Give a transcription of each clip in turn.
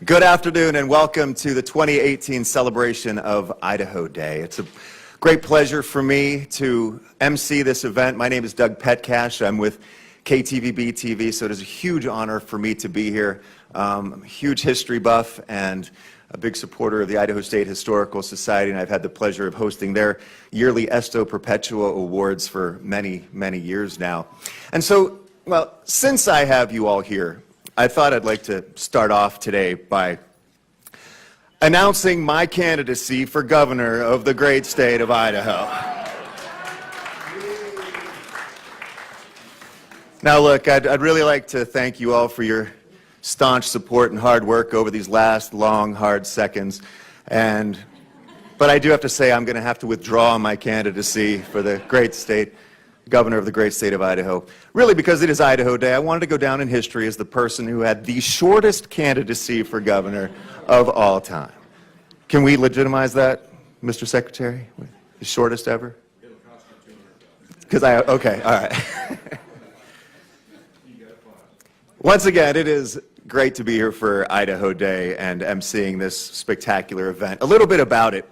Good afternoon and welcome to the 2018 celebration of Idaho Day. It's a great pleasure for me to MC this event. My name is Doug Petcash. I'm with KTVB TV, so it is a huge honor for me to be here. I'm a huge history buff and a big supporter of the Idaho State Historical Society, and I've had the pleasure of hosting their yearly Esto Perpetua Awards for many, many years now. And so, well, since I have you all here, I thought I'd like to start off today by announcing my candidacy for governor of the great state of Idaho. Now look, I'd really like to thank you all for your staunch support and hard work over these last long, hard seconds. But I do have to say I'm going to have to withdraw my candidacy for the great state, governor of the great state of Idaho. Really, because it is Idaho Day, I wanted to go down in history as the person who had the shortest candidacy for governor of all time. Can we legitimize that, Mr. Secretary? The shortest ever? It'll cost you $200. Okay, all right. Once again, it is great to be here for Idaho Day and emceeing this spectacular event. A little bit about it.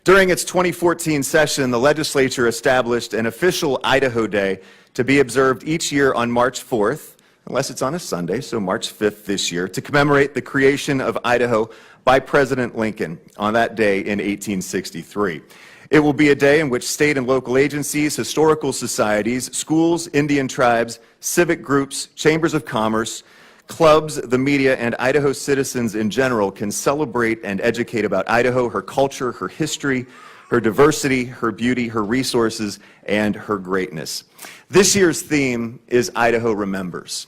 During its 2014 session, the legislature established an official Idaho Day to be observed each year on March 4th, unless it's on a Sunday, so March 5th this year, to commemorate the creation of Idaho by President Lincoln on that day in 1863. It will be a day in which state and local agencies, historical societies, schools, Indian tribes, civic groups, chambers of commerce, clubs, the media, and Idaho citizens in general can celebrate and educate about Idaho, her culture, her history, her diversity, her beauty, her resources, and her greatness. This year's theme is Idaho Remembers.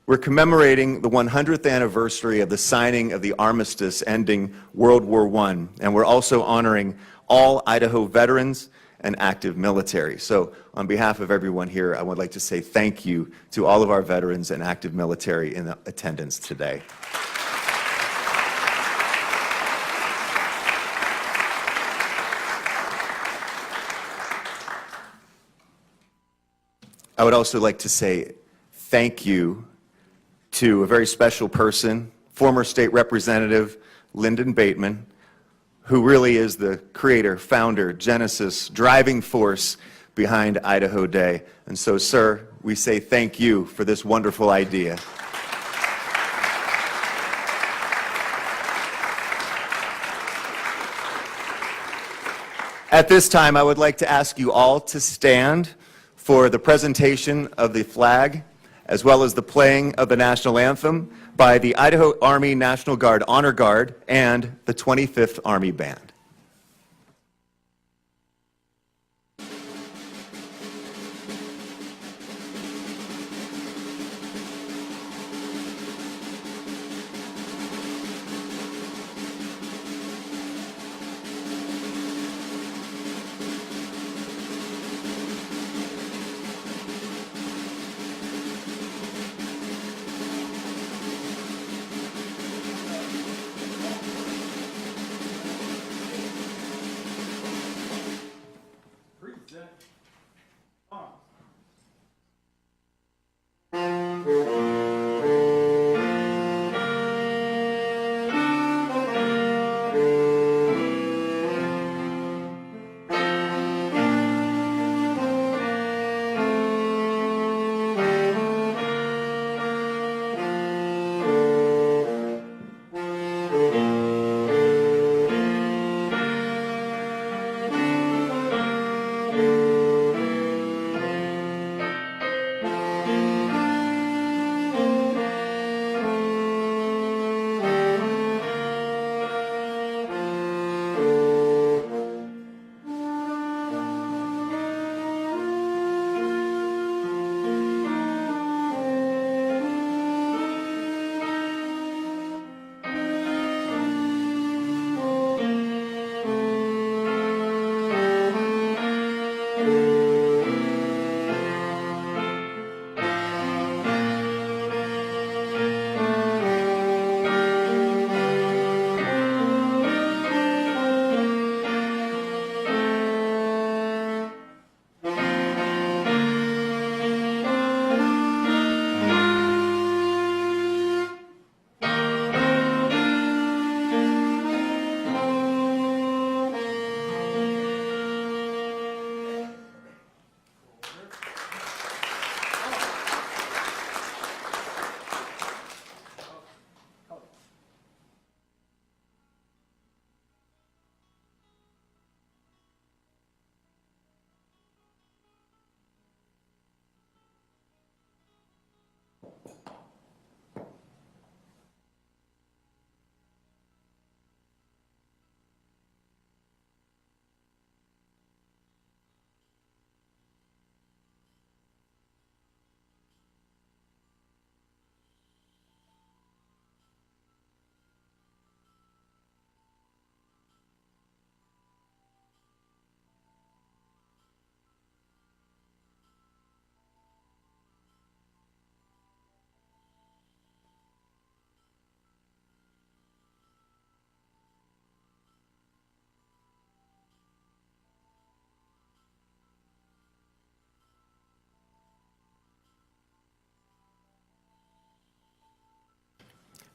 We're commemorating the 100th anniversary of the signing of the armistice ending World War I, and we're also honoring all Idaho veterans and active military. So on behalf of everyone here, I would like to say thank you to all of our veterans and active military in attendance today. I would also like to say thank you to a very special person, former state representative Lyndon Bateman, who really is the creator, founder, genesis, driving force behind Idaho Day. And so, sir, we say thank you for this wonderful idea. At this time, I would like to ask you all to stand for the presentation of the flag, as well as the playing of the national anthem by the Idaho Army National Guard Honor Guard and the 25th Army Band.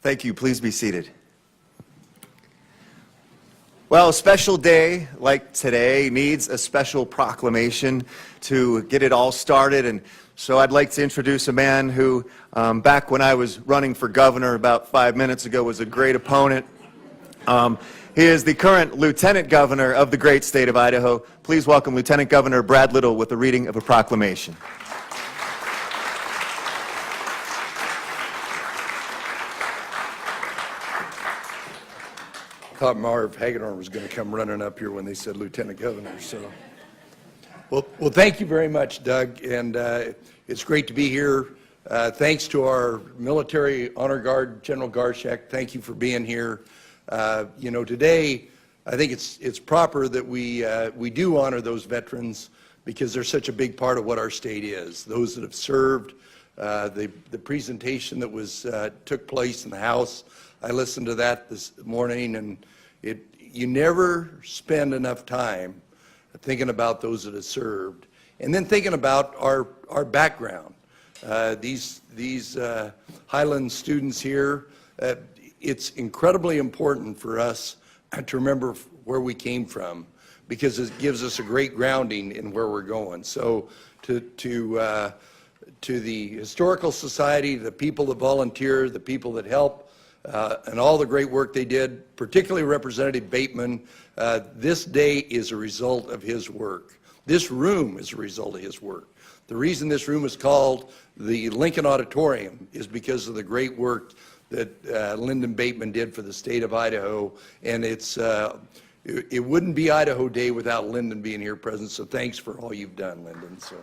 Thank you. Please be seated. Well, a special day like today needs a special proclamation to get it all started. And so I'd like to introduce a man who, back when I was running for governor about 5 minutes ago, was a great opponent. He is the current Lieutenant Governor of the great state of Idaho. Please welcome Lieutenant Governor Brad Little with the reading of a proclamation. I thought Marv Hagedorn was going to come running up here when they said Lieutenant Governor. So, well, thank you very much, Doug, and it's great to be here. Thanks to our military honor guard, General Garshek. Thank you for being here. Today, I think it's proper that we do honor those veterans because they're such a big part of what our state is. Those that have served, the presentation that was took place in the House. I listened to that this morning, and you never spend enough time thinking about those that have served, and then thinking about our background. These Highland students here, it's incredibly important for us to remember where we came from because it gives us a great grounding in where we're going. So to the Historical Society, the people that volunteer, the people that help, and all the great work they did, particularly Representative Bateman. This day is a result of his work. This room is a result of his work. The reason this room is called the Lincoln Auditorium is because of the great work that Lyndon Bateman did for the state of Idaho, and it wouldn't be Idaho Day without Lyndon being here present, so thanks for all you've done, Lyndon. So.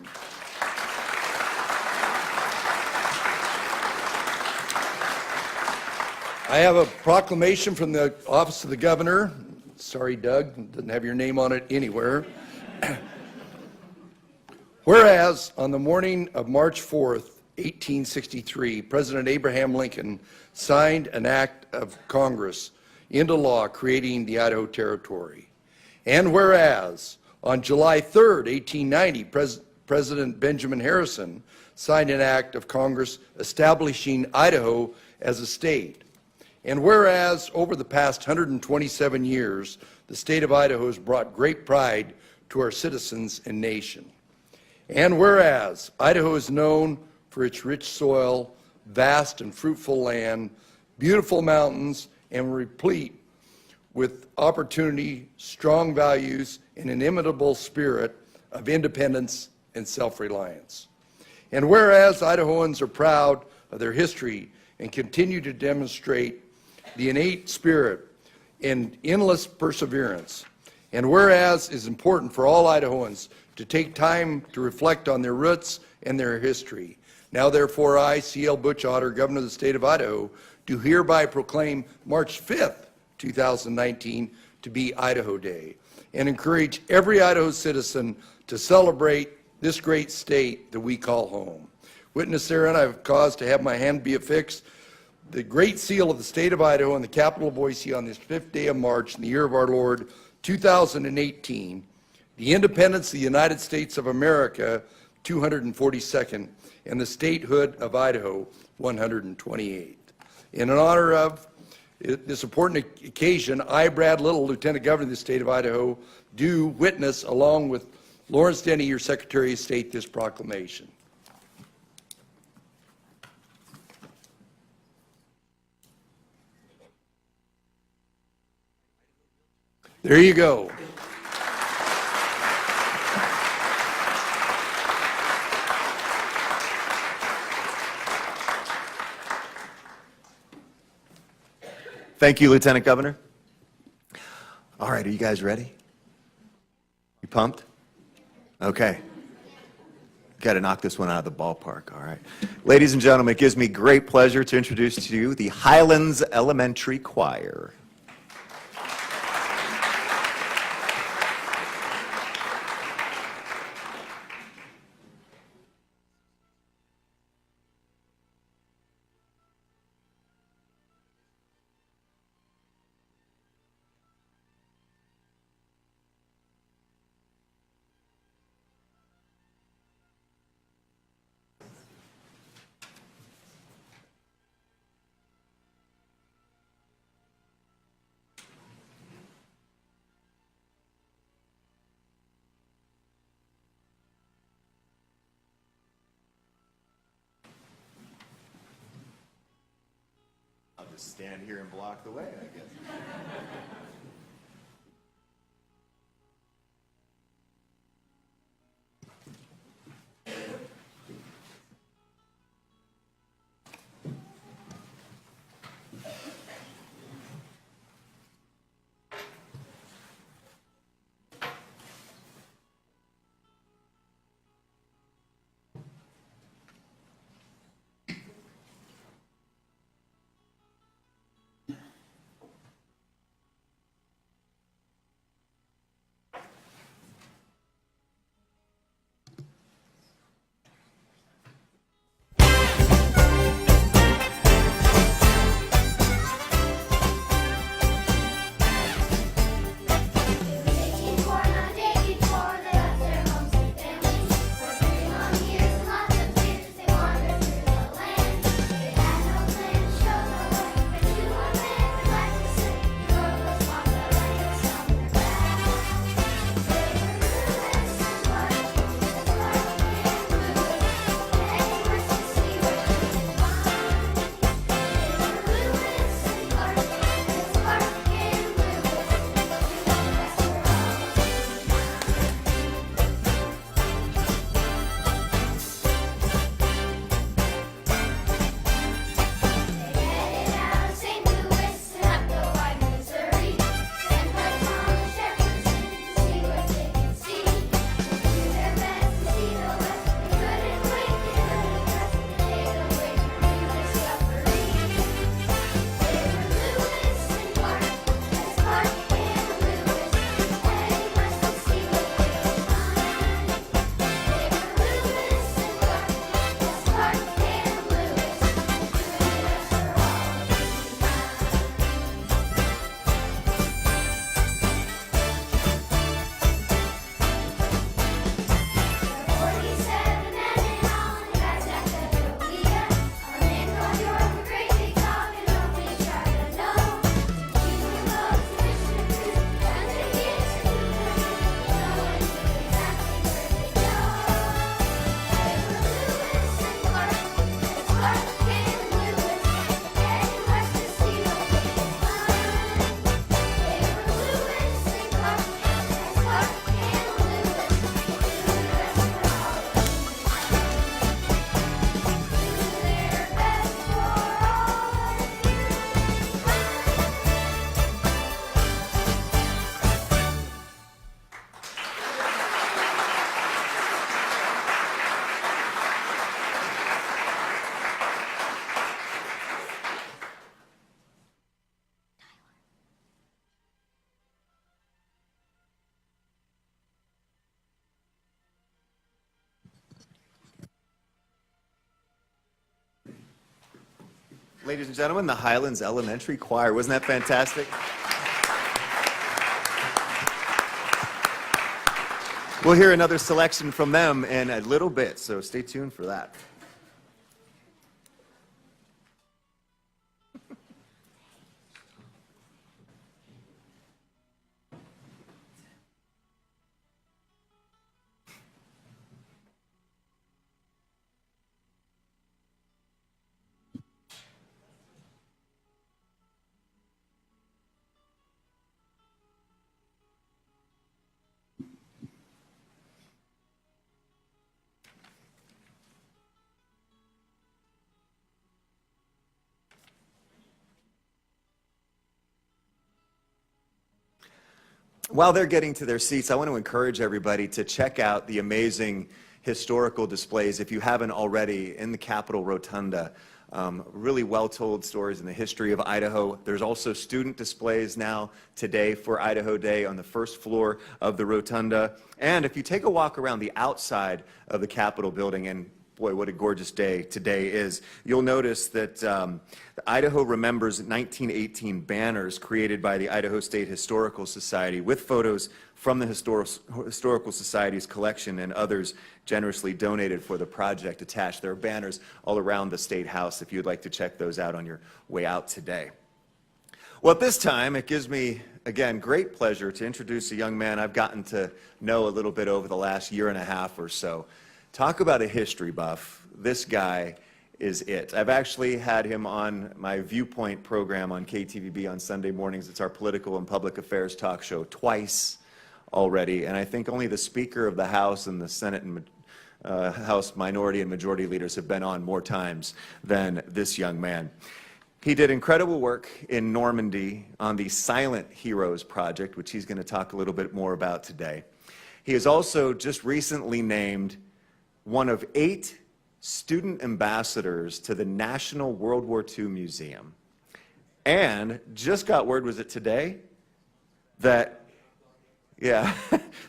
I have a proclamation from the Office of the Governor. Sorry, Doug, doesn't have your name on it anywhere. Whereas on the morning of March 4th, 1863, President Abraham Lincoln signed an act of Congress into law creating the Idaho Territory. And whereas on July 3rd, 1890, President Benjamin Harrison signed an act of Congress establishing Idaho as a state. And whereas over the past 127 years, the state of Idaho has brought great pride to our citizens and nation. And whereas Idaho is known for its rich soil, vast and fruitful land, beautiful mountains, and replete with opportunity, strong values, and an inimitable spirit of independence and self-reliance. And whereas Idahoans are proud of their history and continue to demonstrate the innate spirit and endless perseverance. And whereas it is important for all Idahoans to take time to reflect on their roots and their history. Now therefore I, C.L. Butch Otter, Governor of the state of Idaho, do hereby proclaim March 5th, 2019 to be Idaho Day and encourage every Idaho citizen to celebrate this great state that we call home. Witness therein I have caused to have my hand be affixed the Great Seal of the State of Idaho and the capital of Boise on this 5th day of March in the year of our Lord, 2018, the independence of the United States of America, 242nd, and the statehood of Idaho, 128th. In honor of this important occasion, I, Brad Little, Lieutenant Governor of the state of Idaho, do witness, along with Lawrence Denny, your Secretary of State, this proclamation. There you go. Thank you, Lieutenant Governor. All right, are you guys ready? You pumped? Okay. Got to knock this one out of the ballpark, all right. Ladies and gentlemen, it gives me great pleasure to introduce to you the Highlands Elementary Choir. Just stand here and block the way, I guess. Ladies and gentlemen, the Highlands Elementary Choir. Wasn't that fantastic? We'll hear another selection from them in a little bit, so stay tuned for that. While they're getting to their seats, I want to encourage everybody to check out the amazing historical displays, if you haven't already, in the Capitol Rotunda. Really well-told stories in the history of Idaho. There's also student displays now today for Idaho Day on the first floor of the Rotunda. And if you take a walk around the outside of the Capitol building, and boy, what a gorgeous day today is, you'll notice that the Idaho Remembers 1918 banners created by the Idaho State Historical Society with photos from the Historical Society's collection and others generously donated for the project attached. There are banners all around the State House if you'd like to check those out on your way out today. Well, at this time, it gives me, again, great pleasure to introduce a young man I've gotten to know a little bit over the last year and a half or so. Talk about a history buff. This guy is it. I've actually had him on my Viewpoint program on KTVB on Sunday mornings. It's our political and public affairs talk show twice already, and I think only the Speaker of the House and the Senate and House minority and majority leaders have been on more times than this young man. He did incredible work in Normandy on the Silent Heroes Project, which he's going to talk a little bit more about today. He is also just recently named one of 8 student ambassadors to the National World War II Museum. And just got word, was it today, that, yeah,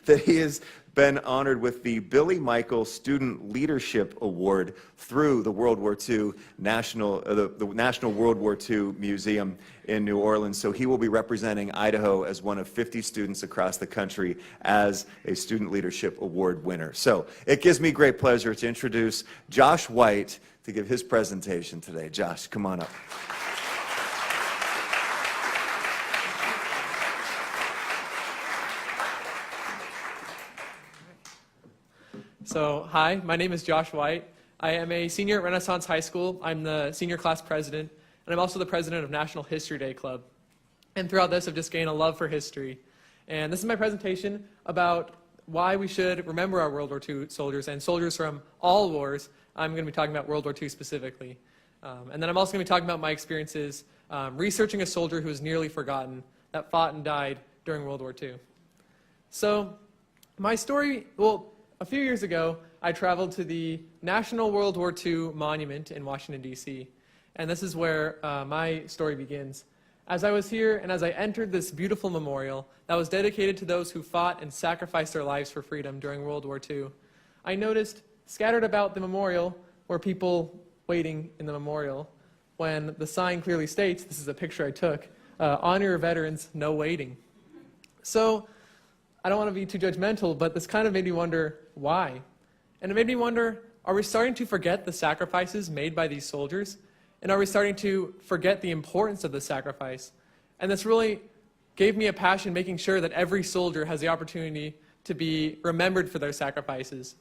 that he has been honored with the Billy Michael Student Leadership Award through the World War II the National World War II Museum in New Orleans. So he will be representing Idaho as one of 50 students across the country as a Student Leadership Award winner. So it gives me great pleasure to introduce Josh White to give his presentation today. Josh, come on up. So, hi, my name is Josh White. I am a senior at Renaissance High School. I'm the senior class president, and I'm also the president of National History Day Club. And throughout this, I've just gained a love for history. And this is my presentation about why we should remember our World War II soldiers and soldiers from all wars. I'm going to be talking about World War II specifically. And then I'm also going to be talking about my experiences researching a soldier who was nearly forgotten that fought and died during World War II. So, my story, well, a few years ago, I traveled to the National World War II Monument in Washington, D.C., and this is where my story begins. As I was here and as I entered this beautiful memorial that was dedicated to those who fought and sacrificed their lives for freedom during World War II, I noticed scattered about the memorial were people waiting in the memorial when the sign clearly states, this is a picture I took, honor your veterans, no waiting. So, I don't want to be too judgmental, but this kind of made me wonder why. And it made me wonder, are we starting to forget the sacrifices made by these soldiers? And are we starting to forget the importance of the sacrifice? And this really gave me a passion making sure that every soldier has the opportunity to be remembered for their sacrifices.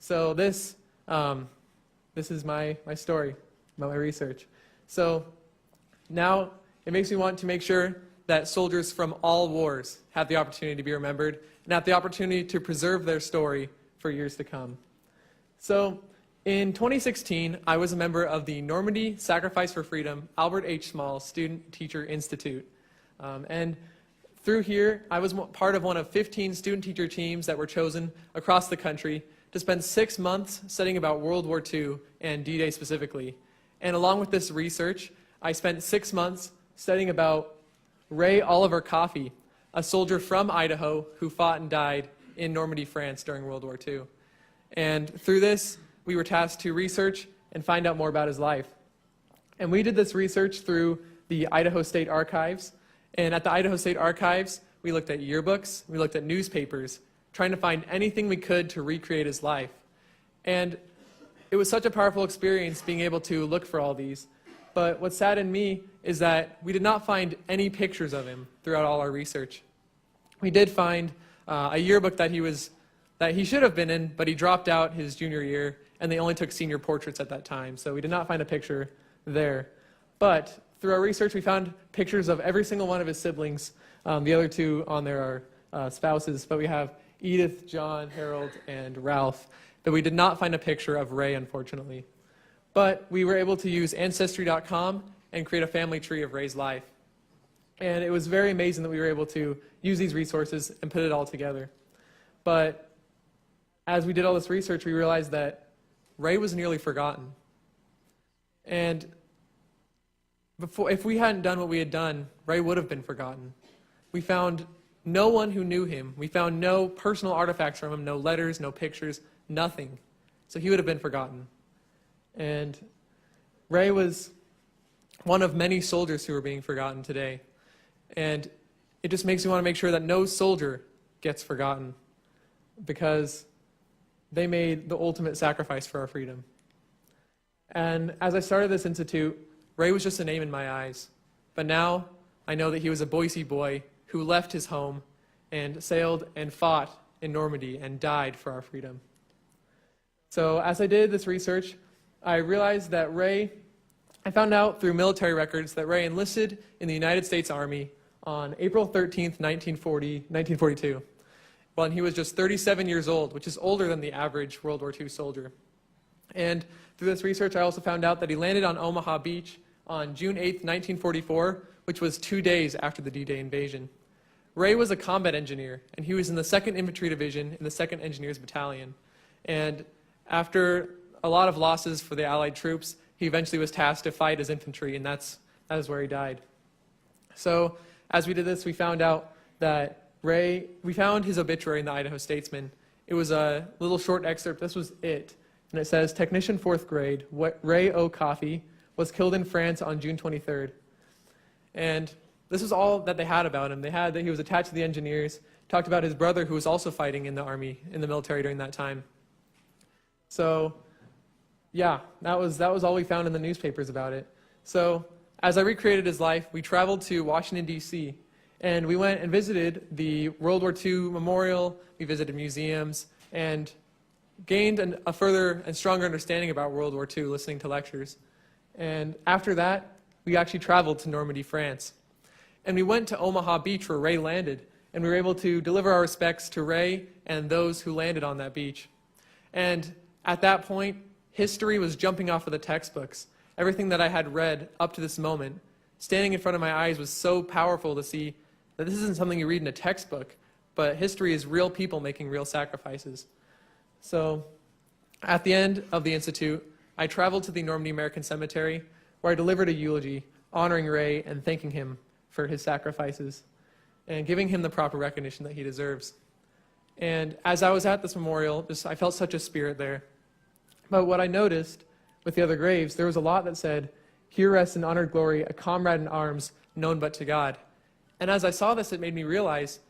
So this is my story about my research. So now it makes me want to make sure that soldiers from all wars have the opportunity to be remembered and have the opportunity to preserve their story for years to come. So, in 2016, I was a member of the Normandy Sacrifice for Freedom Albert H. Small Student Teacher Institute. And through here, I was part of one of 15 student teacher teams that were chosen across the country to spend 6 months studying about World War II and D-Day specifically. And along with this research, I spent 6 months studying about Ray Oliver Coffey, a soldier from Idaho who fought and died in Normandy, France during World War II. And through this, we were tasked to research and find out more about his life. And we did this research through the Idaho State Archives. And at the Idaho State Archives, we looked at yearbooks, we looked at newspapers, trying to find anything we could to recreate his life. And it was such a powerful experience being able to look for all these. But what saddened me is that we did not find any pictures of him throughout all our research. We did find a yearbook that he should have been in, but he dropped out his junior year, and they only took senior portraits at that time, so we did not find a picture there. But through our research, we found pictures of every single one of his siblings. The other two on there are spouses, but we have Edith, John, Harold, and Ralph. But we did not find a picture of Ray, unfortunately. But we were able to use Ancestry.com and create a family tree of Ray's life. And it was very amazing that we were able to use these resources and put it all together. But as we did all this research, we realized that Ray was nearly forgotten. And if we hadn't done what we had done, Ray would have been forgotten. We found no one who knew him. We found no personal artifacts from him, no letters, no pictures, nothing. So he would have been forgotten. And Ray was one of many soldiers who are being forgotten today. And it just makes me want to make sure that no soldier gets forgotten, because they made the ultimate sacrifice for our freedom. And as I started this institute, Ray was just a name in my eyes. But now I know that he was a Boise boy who left his home and sailed and fought in Normandy and died for our freedom. So as I did this research, I realized that I found out through military records that Ray enlisted in the United States Army on April 13th, 1942, when he was just 37 years old, which is older than the average World War II soldier. And through this research, I also found out that he landed on Omaha Beach on June 8th, 1944, which was 2 days after the D-Day invasion. Ray was a combat engineer, and he was in the 2nd Infantry Division in the 2nd Engineers Battalion. And after a lot of losses for the Allied troops, he eventually was tasked to fight as infantry, and that is where he died. So as we did this, we found out that we found his obituary in the Idaho Statesman. It was a little short excerpt. This was it. And it says, technician 4th grade, Ray O. Coffey, was killed in France on June 23rd. And this was all that they had about him. They had that he was attached to the engineers, talked about his brother who was also fighting in the army, in the military during that time. So, yeah, that was all we found in the newspapers about it. So, as I recreated his life, we traveled to Washington, D.C., and we went and visited the World War II Memorial, we visited museums, and gained a further and stronger understanding about World War II listening to lectures. And after that, we actually traveled to Normandy, France. And we went to Omaha Beach where Ray landed, and we were able to deliver our respects to Ray and those who landed on that beach. And at that point, history was jumping off of the textbooks. Everything that I had read up to this moment, standing in front of my eyes, was so powerful to see that this isn't something you read in a textbook, but history is real people making real sacrifices. So, at the end of the Institute, I traveled to the Normandy American Cemetery, where I delivered a eulogy honoring Ray and thanking him for his sacrifices and giving him the proper recognition that he deserves. And as I was at this memorial, I felt such a spirit there. But what I noticed with the other graves, there was a lot that said, "Here rests in honored glory a comrade in arms known but to God." And as I saw this, it made me realize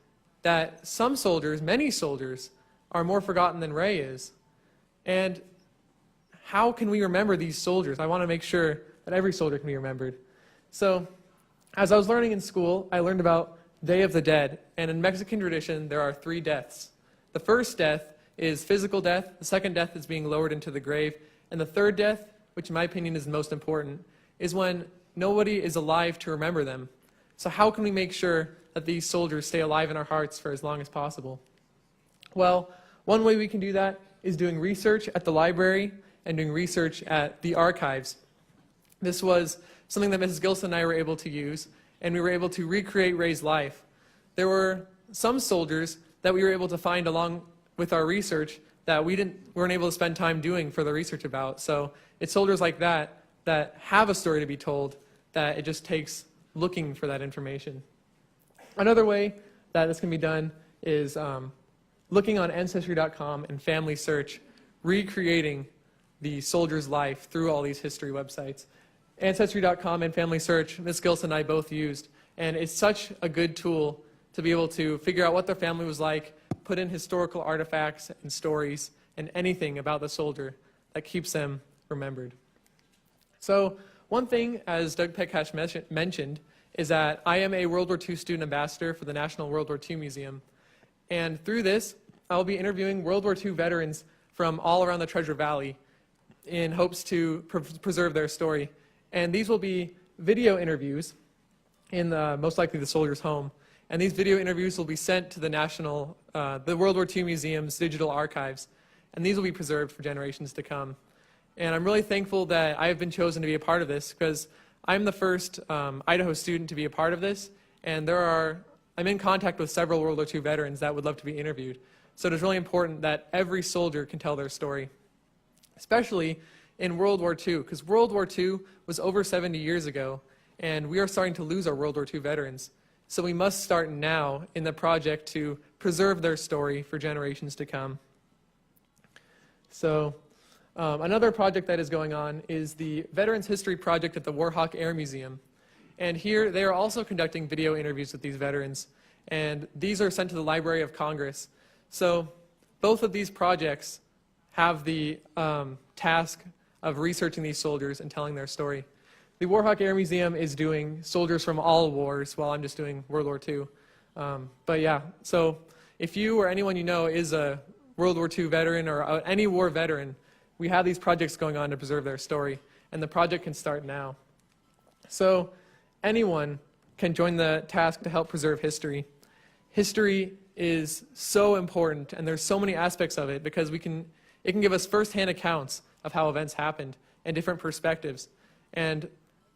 that some soldiers, many soldiers, are more forgotten than Ray is. And how can we remember these soldiers? I want to make sure that every soldier can be remembered. So, as I was learning in school, I learned about Day of the Dead. And in Mexican tradition, there are 3 deaths. The first death is physical death. The second death is being lowered into the grave. And the third death, which in my opinion is the most important, is when nobody is alive to remember them. So how can we make sure that these soldiers stay alive in our hearts for as long as possible? Well, one way we can do that is doing research at the library and doing research at the archives. This was something that Mrs. Gilson and I were able to use, and we were able to recreate Ray's life. There were some soldiers that we were able to find along with our research that we weren't able to spend time doing further research about. So it's soldiers like that that have a story to be told, that it just takes looking for that information. Another way that this can be done is looking on Ancestry.com and Family Search, recreating the soldier's life through all these history websites. Ancestry.com and Family Search, Ms. Gilson and I both used, and it's such a good tool to be able to figure out what their family was like, put in historical artifacts and stories and anything about the soldier that keeps them remembered. So one thing, as Doug Pekash mentioned, is that I am a World War II student ambassador for the National World War II Museum. And through this, I'll be interviewing World War II veterans from all around the Treasure Valley in hopes to preserve their story. And these will be video interviews in most likely the soldier's home. And these video interviews will be sent to the World War II Museum's digital archives. And these will be preserved for generations to come. And I'm really thankful that I have been chosen to be a part of this, because I'm the first Idaho student to be a part of this. And I'm in contact with several World War II veterans that would love to be interviewed. So it is really important that every soldier can tell their story, especially in World War II, because World War II was over 70 years ago, and we are starting to lose our World War II veterans. So we must start now in the project to preserve their story for generations to come. So another project that is going on is the Veterans History Project at the Warhawk Air Museum. And here they are also conducting video interviews with these veterans, and these are sent to the Library of Congress. So both of these projects have the task of researching these soldiers and telling their story. The Warhawk Air Museum is doing soldiers from all wars, while I'm just doing World War II. But yeah, so if you or anyone you know is a World War II veteran or any war veteran, we have these projects going on to preserve their story, and the project can start now. So anyone can join the task to help preserve history. History is so important, and there's so many aspects of it because it can give us firsthand accounts of how events happened and different perspectives. And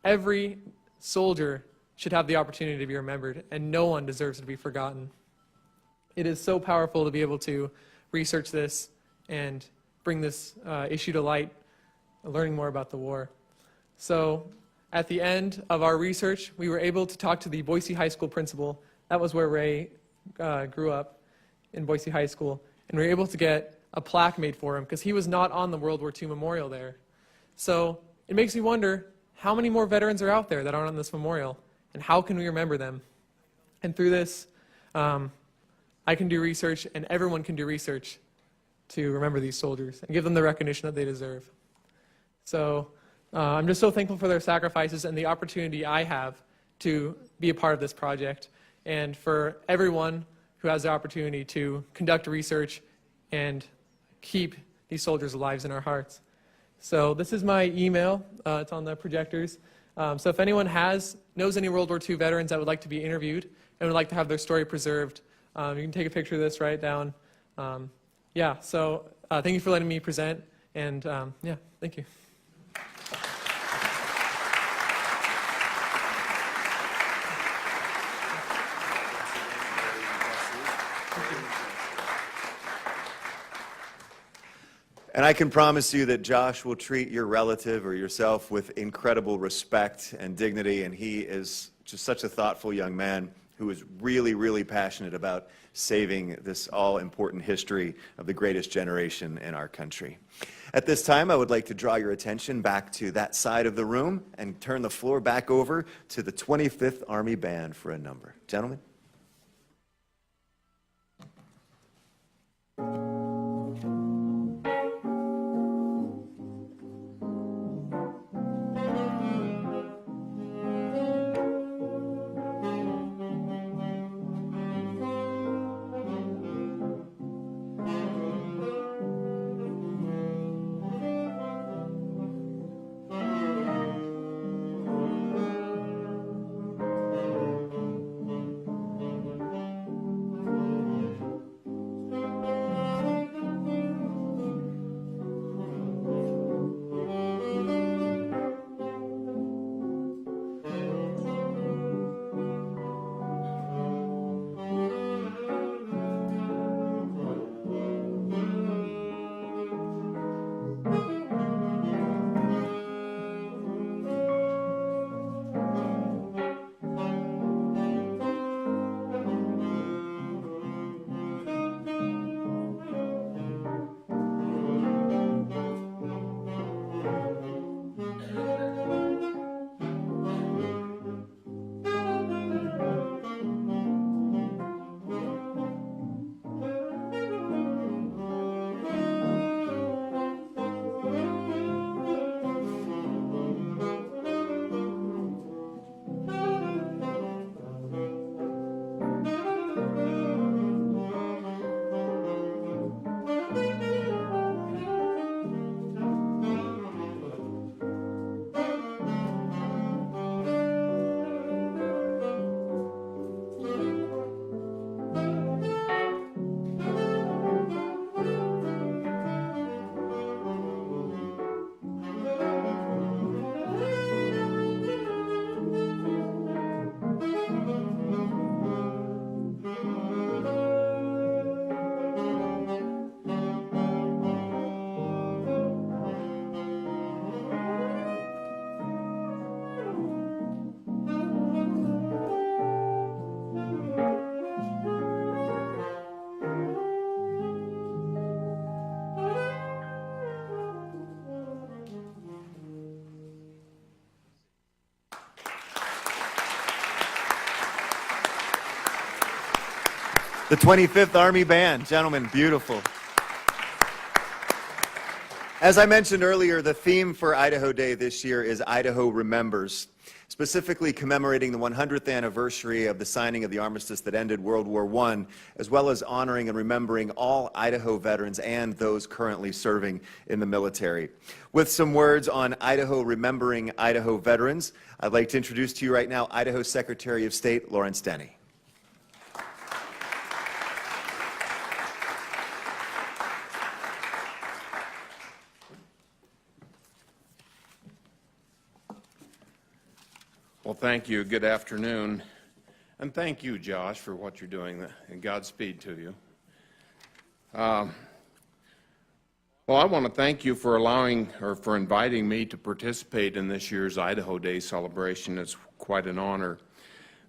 every soldier should have the opportunity to be remembered, and no one deserves to be forgotten. It is so powerful to be able to research this and bring this issue to light, learning more about the war. So at the end of our research, we were able to talk to the Boise High School principal. That was where Ray grew up, in Boise High School. And we were able to get a plaque made for him because he was not on the World War II memorial there. So it makes me wonder, how many more veterans are out there that aren't on this memorial? And how can we remember them? And through this, I can do research, and everyone can do research to remember these soldiers and give them the recognition that they deserve. So I'm just so thankful for their sacrifices and the opportunity I have to be a part of this project, and for everyone who has the opportunity to conduct research and keep these soldiers' lives in our hearts. So this is my email. It's on the projectors. So if anyone knows any World War II veterans that would like to be interviewed and would like to have their story preserved, you can take a picture of this, write it down. So thank you for letting me present, and thank you. And I can promise you that Josh will treat your relative or yourself with incredible respect and dignity, and he is just such a thoughtful young man who is really, really passionate about saving this all-important history of the greatest generation in our country. At this time, I would like to draw your attention back to that side of the room and turn the floor back over to the 25th Army Band for a number. Gentlemen. The 25th Army Band. Gentlemen, beautiful. As I mentioned earlier, the theme for Idaho Day this year is Idaho Remembers, specifically commemorating the 100th anniversary of the signing of the armistice that ended World War I, as well as honoring and remembering all Idaho veterans and those currently serving in the military. With some words on Idaho remembering Idaho veterans, I'd like to introduce to you right now Idaho Secretary of State Lawrence Denny. Well, thank you. Good afternoon. And thank you, Josh, for what you're doing, and Godspeed to you. Well, I want to thank you for for inviting me to participate in this year's Idaho Day celebration. It's quite an honor.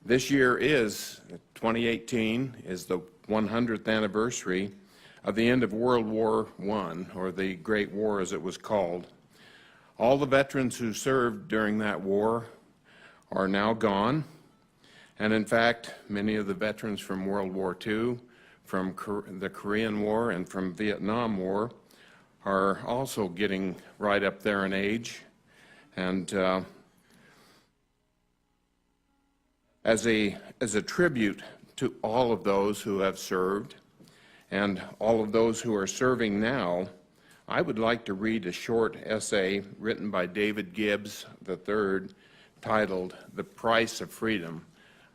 This year 2018, is the 100th anniversary of the end of World War I, or the Great War as it was called. All the veterans who served during that war are now gone, and in fact, many of the veterans from World War II, from the Korean War, and from Vietnam War are also getting right up there in age. And as a tribute to all of those who have served and all of those who are serving now, I would like to read a short essay written by David Gibbs III, titled "The Price of Freedom."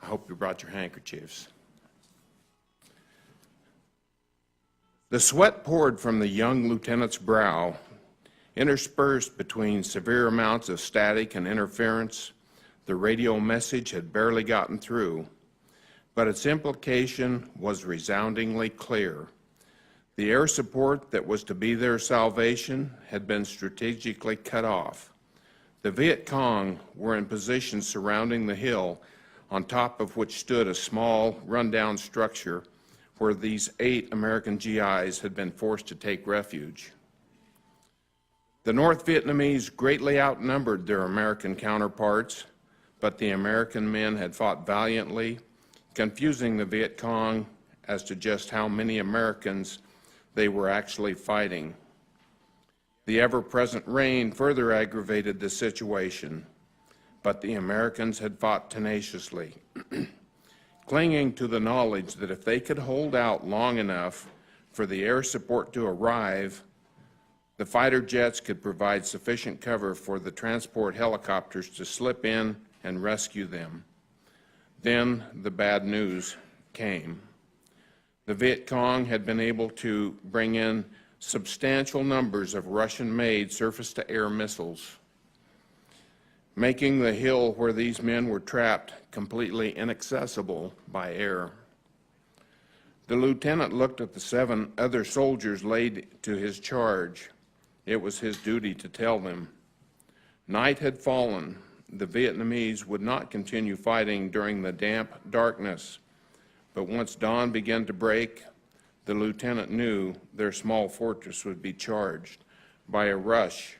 I hope you brought your handkerchiefs. The sweat poured from the young lieutenant's brow, interspersed between severe amounts of static and interference. The radio message had barely gotten through, but its implication was resoundingly clear. The air support that was to be their salvation had been strategically cut off. The Viet Cong were in position surrounding the hill, on top of which stood a small, rundown structure where these 8 American GIs had been forced to take refuge. The North Vietnamese greatly outnumbered their American counterparts, but the American men had fought valiantly, confusing the Viet Cong as to just how many Americans they were actually fighting. The ever-present rain further aggravated the situation, but the Americans had fought tenaciously, clinging to the knowledge that if they could hold out long enough for the air support to arrive, the fighter jets could provide sufficient cover for the transport helicopters to slip in and rescue them. Then the bad news came. The Viet Cong had been able to bring in substantial numbers of Russian-made surface-to-air missiles, making the hill where these men were trapped completely inaccessible by air. The lieutenant looked at the 7 other soldiers laid to his charge. It was his duty to tell them. Night had fallen. The Vietnamese would not continue fighting during the damp darkness, but once dawn began to break, the lieutenant knew their small fortress would be charged by a rush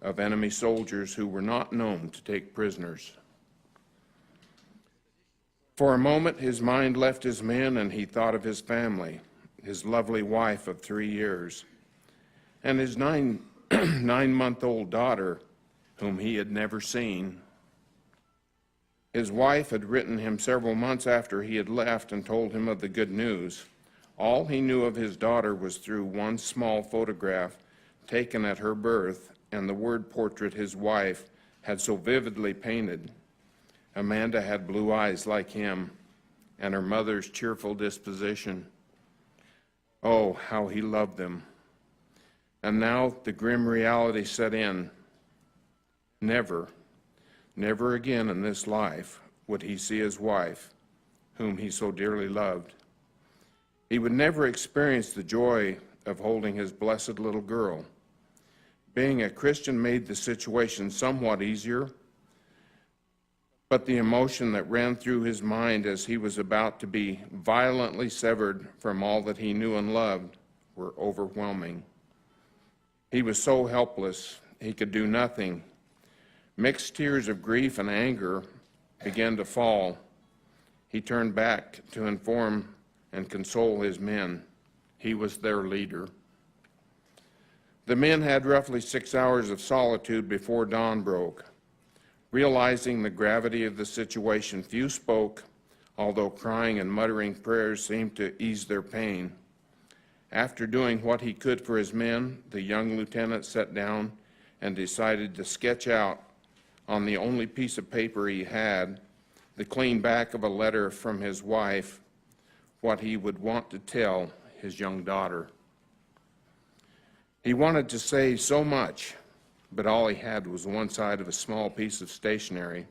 of enemy soldiers who were not known to take prisoners. For a moment, his mind left his men and he thought of his family, his lovely wife of 3 years, and his 9-month-old daughter, whom he had never seen. His wife had written him several months after he had left and told him of the good news. All he knew of his daughter was through one small photograph taken at her birth and the word portrait his wife had so vividly painted. Amanda had blue eyes like him, and her mother's cheerful disposition. Oh, how he loved them. And now the grim reality set in. Never again in this life would he see his wife, whom he so dearly loved. He would never experience the joy of holding his blessed little girl. Being a Christian made the situation somewhat easier, but the emotion that ran through his mind as he was about to be violently severed from all that he knew and loved were overwhelming. He was so helpless, he could do nothing. Mixed tears of grief and anger began to fall. He turned back to inform and console his men. He was their leader. The men had roughly 6 hours of solitude before dawn broke. Realizing the gravity of the situation, few spoke, although crying and muttering prayers seemed to ease their pain. After doing what he could for his men, the young lieutenant sat down and decided to sketch out on the only piece of paper he had, the clean back of a letter from his wife, what he would want to tell his young daughter. He wanted to say so much, but all he had was one side of a small piece of stationery.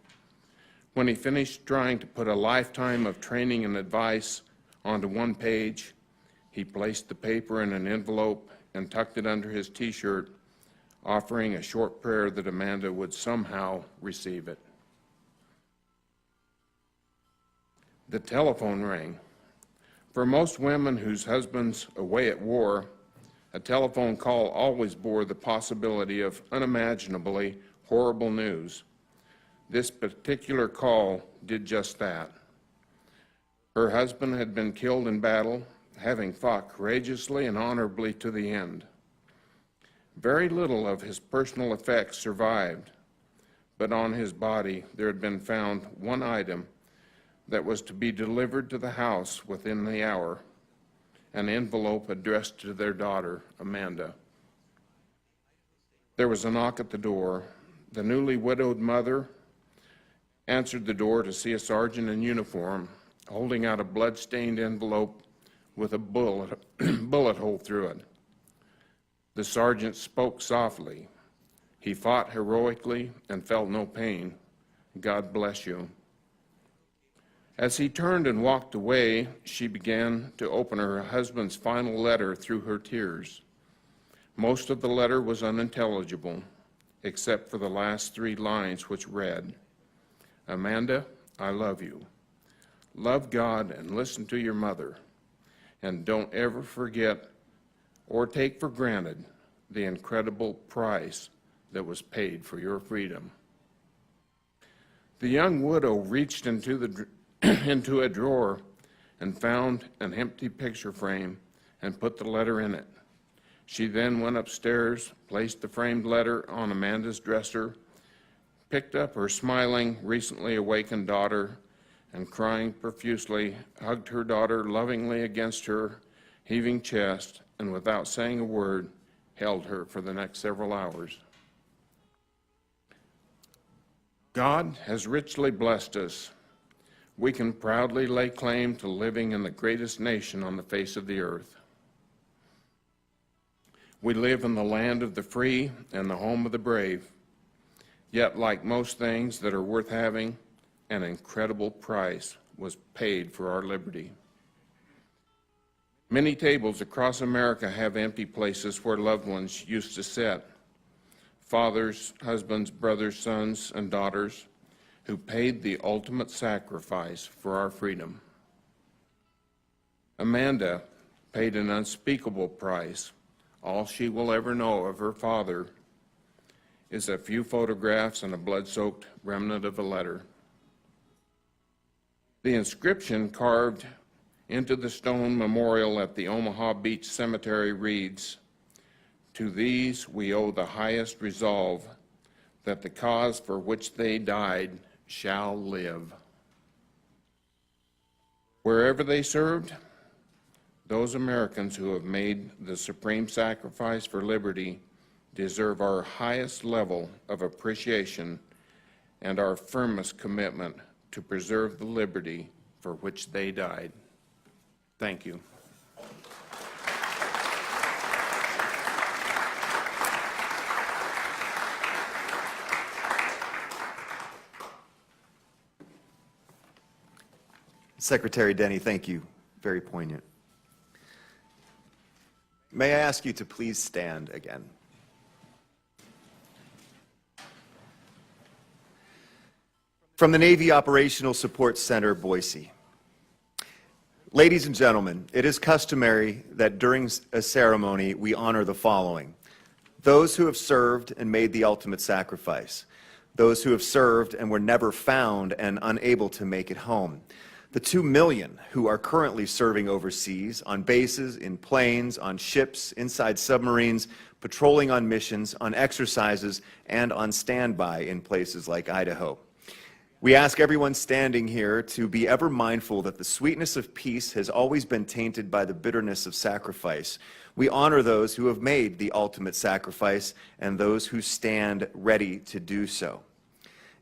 When he finished trying to put a lifetime of training and advice onto one page, he placed the paper in an envelope and tucked it under his T-shirt, offering a short prayer that Amanda would somehow receive it. The telephone rang. For most women whose husbands away at war, a telephone call always bore the possibility of unimaginably horrible news. This particular call did just that. Her husband had been killed in battle, having fought courageously and honorably to the end. Very little of his personal effects survived, but on his body there had been found one item that was to be delivered to the house within the hour, an envelope addressed to their daughter, Amanda. There was a knock at the door. The newly widowed mother answered the door to see a sergeant in uniform holding out a blood-stained envelope with a bullet hole through it. The sergeant spoke softly. He fought heroically and felt no pain. God bless you. As he turned and walked away, she began to open her husband's final letter through her tears. Most of the letter was unintelligible, except for the last 3 lines, which read, Amanda, I love you. Love God and listen to your mother. And don't ever forget or take for granted the incredible price that was paid for your freedom. The young widow reached into a drawer and found an empty picture frame and put the letter in it. She then went upstairs, placed the framed letter on Amanda's dresser, picked up her smiling, recently awakened daughter, and crying profusely, hugged her daughter lovingly against her heaving chest, and without saying a word, held her for the next several hours. God has richly blessed us. We can proudly lay claim to living in the greatest nation on the face of the earth. We live in the land of the free and the home of the brave. Yet, like most things that are worth having, an incredible price was paid for our liberty. Many tables across America have empty places where loved ones used to sit. Fathers, husbands, brothers, sons, and daughters who paid the ultimate sacrifice for our freedom. Amanda paid an unspeakable price. All she will ever know of her father is a few photographs and a blood-soaked remnant of a letter. The inscription carved into the stone memorial at the Omaha Beach Cemetery reads, "To these we owe the highest resolve that the cause for which they died shall live." Wherever they served, those Americans who have made the supreme sacrifice for liberty deserve our highest level of appreciation and our firmest commitment to preserve the liberty for which they died. Thank you. Secretary Denny, thank you. Very poignant. May I ask you to please stand again? From the Navy Operational Support Center, Boise. Ladies and gentlemen, it is customary that during a ceremony we honor the following: those who have served and made the ultimate sacrifice, those who have served and were never found and unable to make it home, the 2 million who are currently serving overseas on bases, in planes, on ships, inside submarines, patrolling on missions, on exercises, and on standby in places like Idaho. We ask everyone standing here to be ever mindful that the sweetness of peace has always been tainted by the bitterness of sacrifice. We honor those who have made the ultimate sacrifice and those who stand ready to do so.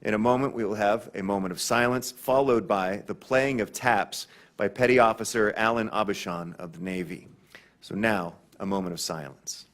In a moment, we will have a moment of silence, followed by the playing of taps by Petty Officer Alan Abishan of the Navy. So now, a moment of silence.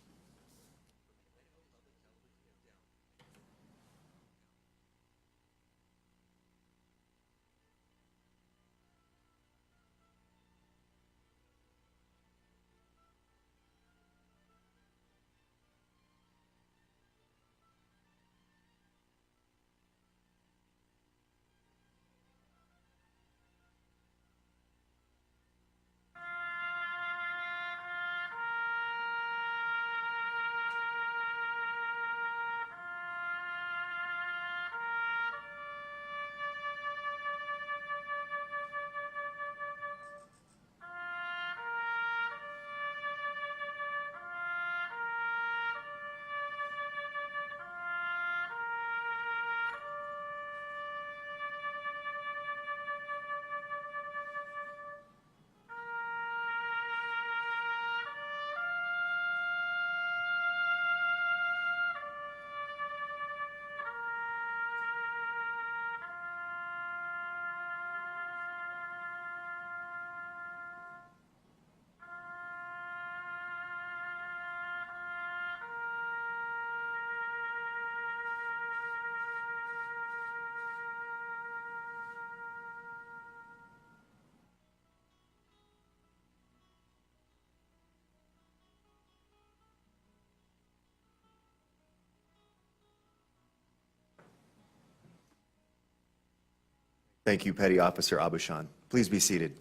Thank you, Petty Officer Abishan. Please be seated.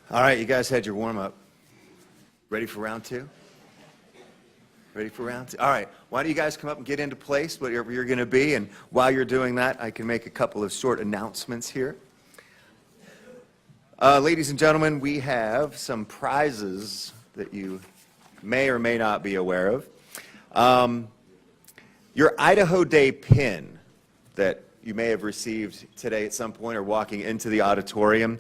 All right, you guys had your warm-up. Ready for round two? Ready for round two? All right, why don't you guys come up and get into place, whatever you're going to be, and while you're doing that, I can make a couple of short announcements here. Ladies and gentlemen, we have some prizes that you may or may not be aware of. Your Idaho Day pin that you may have received today at some point or walking into the auditorium.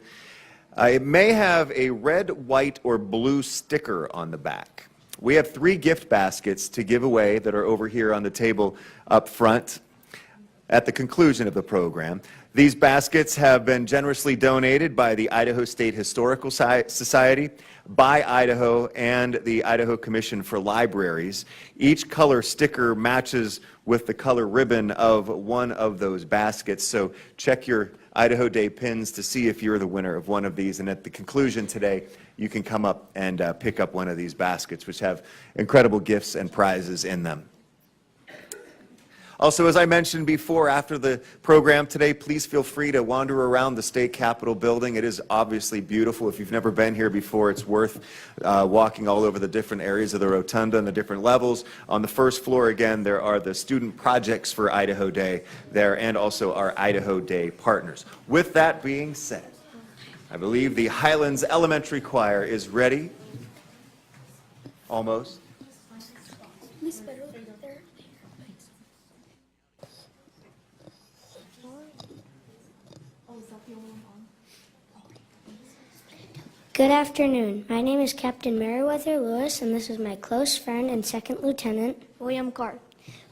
It may have a red, white, or blue sticker on the back. We have 3 gift baskets to give away that are over here on the table up front at the conclusion of the program. These baskets have been generously donated by the Idaho State Historical Society, by Idaho, and the Idaho Commission for Libraries. Each color sticker matches with the color ribbon of one of those baskets, so check your Idaho Day pins to see if you're the winner of one of these, and at the conclusion today, you can come up and pick up one of these baskets, which have incredible gifts and prizes in them. Also, as I mentioned before, after the program today, please feel free to wander around the State Capitol building. It is obviously beautiful. If you've never been here before, it's worth walking all over the different areas of the rotunda and the different levels. On the first floor, again, there are the student projects for Idaho Day there, and also our Idaho Day partners. With that being said, I believe the Highlands Elementary Choir is ready. Almost. Good afternoon. My name is Captain Meriwether Lewis, and this is my close friend and Second Lieutenant William Clark.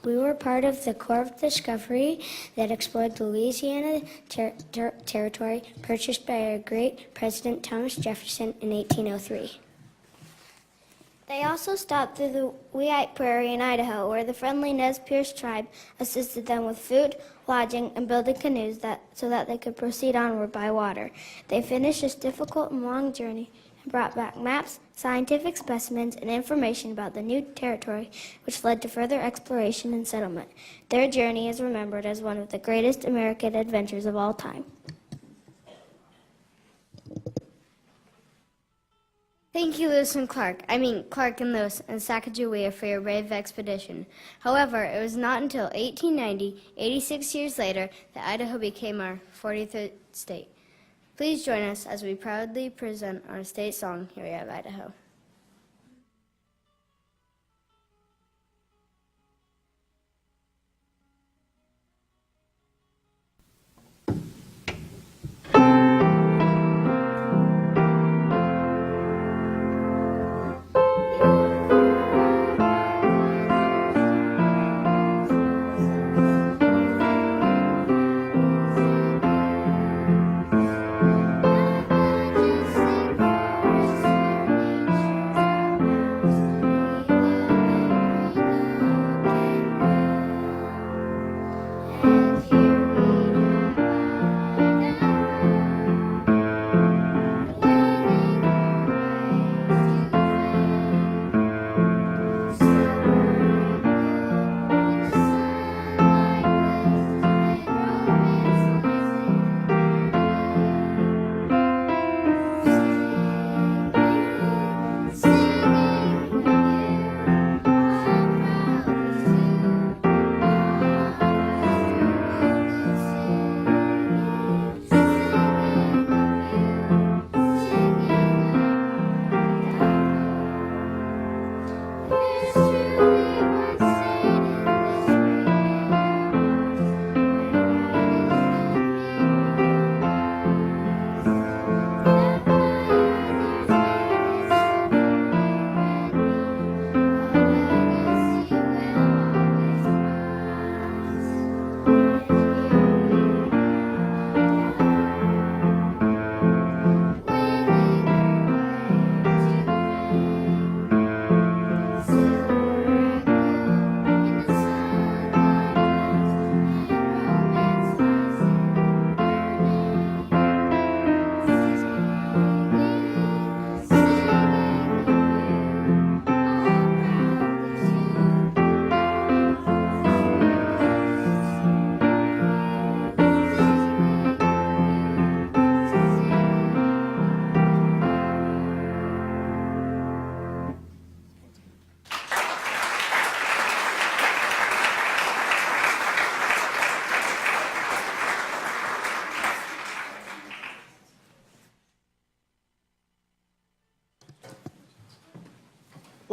We were part of the Corps of Discovery that explored the Louisiana Territory purchased by our great President Thomas Jefferson in 1803. They also stopped through the Weippe Prairie in Idaho, where the friendly Nez Perce tribe assisted them with food, lodging, and building canoes so that they could proceed onward by water. They finished this difficult and long journey and brought back maps, scientific specimens, and information about the new territory, which led to further exploration and settlement. Their journey is remembered as one of the greatest American adventures of all time. Thank you, Lewis and Clark. Clark and Lewis and Sacagawea for your brave expedition. However, it was not until 1890, 86 years later, that Idaho became our 43rd state. Please join us as we proudly present our state song, Here We Have Idaho.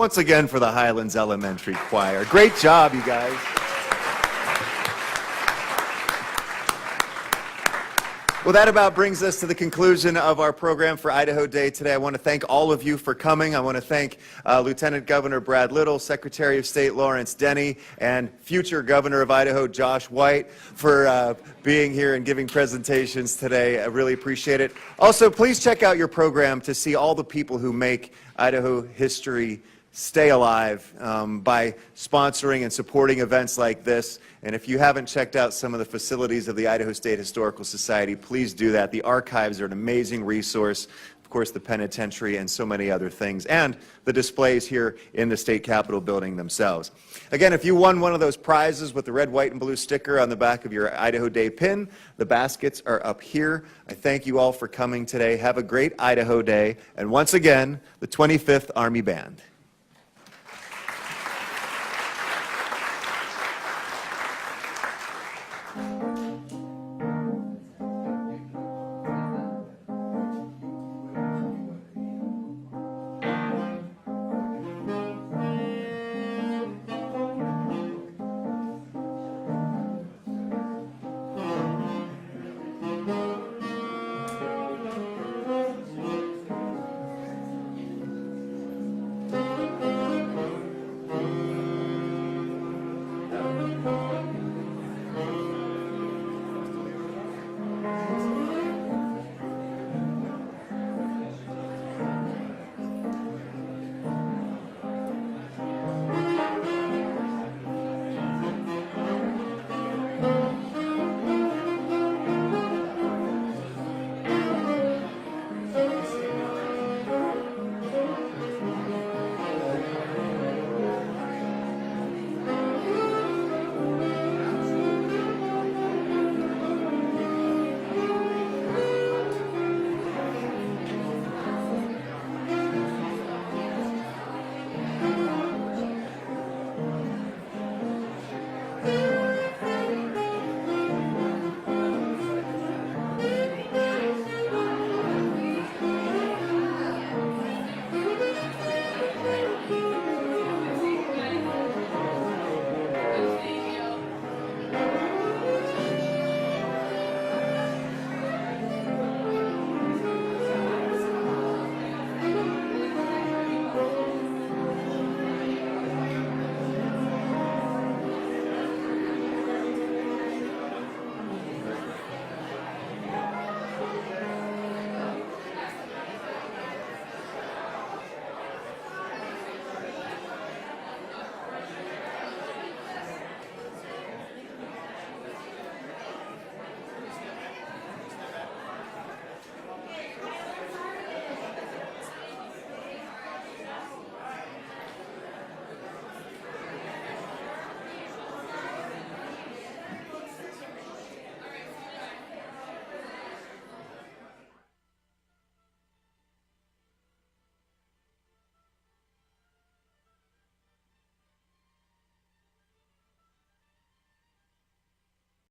once again for the Highlands Elementary Choir. Great job, you guys. Well, that about brings us to the conclusion of our program for Idaho Day today. I want to thank all of you for coming. I want to thank Lieutenant Governor Brad Little, Secretary of State Lawrence Denny, and future Governor of Idaho, Josh White, for being here and giving presentations today. I really appreciate it. Also, please check out your program to see all the people who make Idaho history stay alive by sponsoring and supporting events like this. And if you haven't checked out some of the facilities of the Idaho State Historical Society, please do that. The archives are an amazing resource. Of course, the penitentiary and so many other things, and the displays here in the State Capitol building themselves. Again, if you won one of those prizes with the red, white, and blue sticker on the back of your Idaho Day pin, the baskets are up here. I thank you all for coming today. Have a great Idaho Day. And once again, the 25th Army Band.